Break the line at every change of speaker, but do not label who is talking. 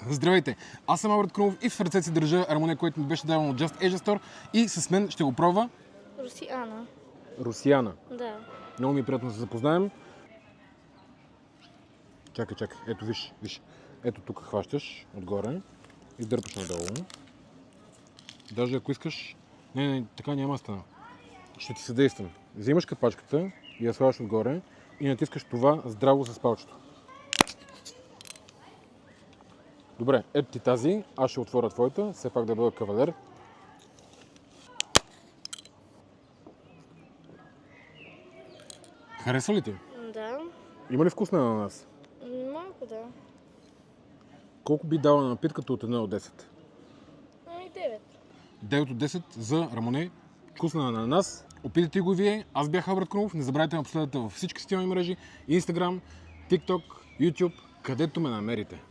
Здравейте! Аз съм Алберт Крумов и в ръцете си държа Рамоне, който ми беше давано от Just Asia Store и с мен ще го пробва
Русиана.
Русиана.
Да.
Много ми е приятно да се запознаем. Чакай. Ето виж. Ето тук хващаш отгоре и дърпаш надолу. Даже ако искаш... Не, така няма да стана. Ще ти съдействам. Взимаш капачката и я слагаш отгоре и натискаш това здраво с палчето. Добре, ето ти тази. Аз ще отворя твоята, все пак да бъда кавалер. Харесва ли ти?
Да.
Има ли вкус на ананас?
Малко да.
Колко би дала на напитката от 1 до 10?
9.
9 от 10 за Рамоне. Вкус на ананас. Опитайте го и вие. Аз бях Алберт Крумов. Не забравяйте да ме последвате във всички социални мрежи. Instagram, TikTok, YouTube, където ме намерите.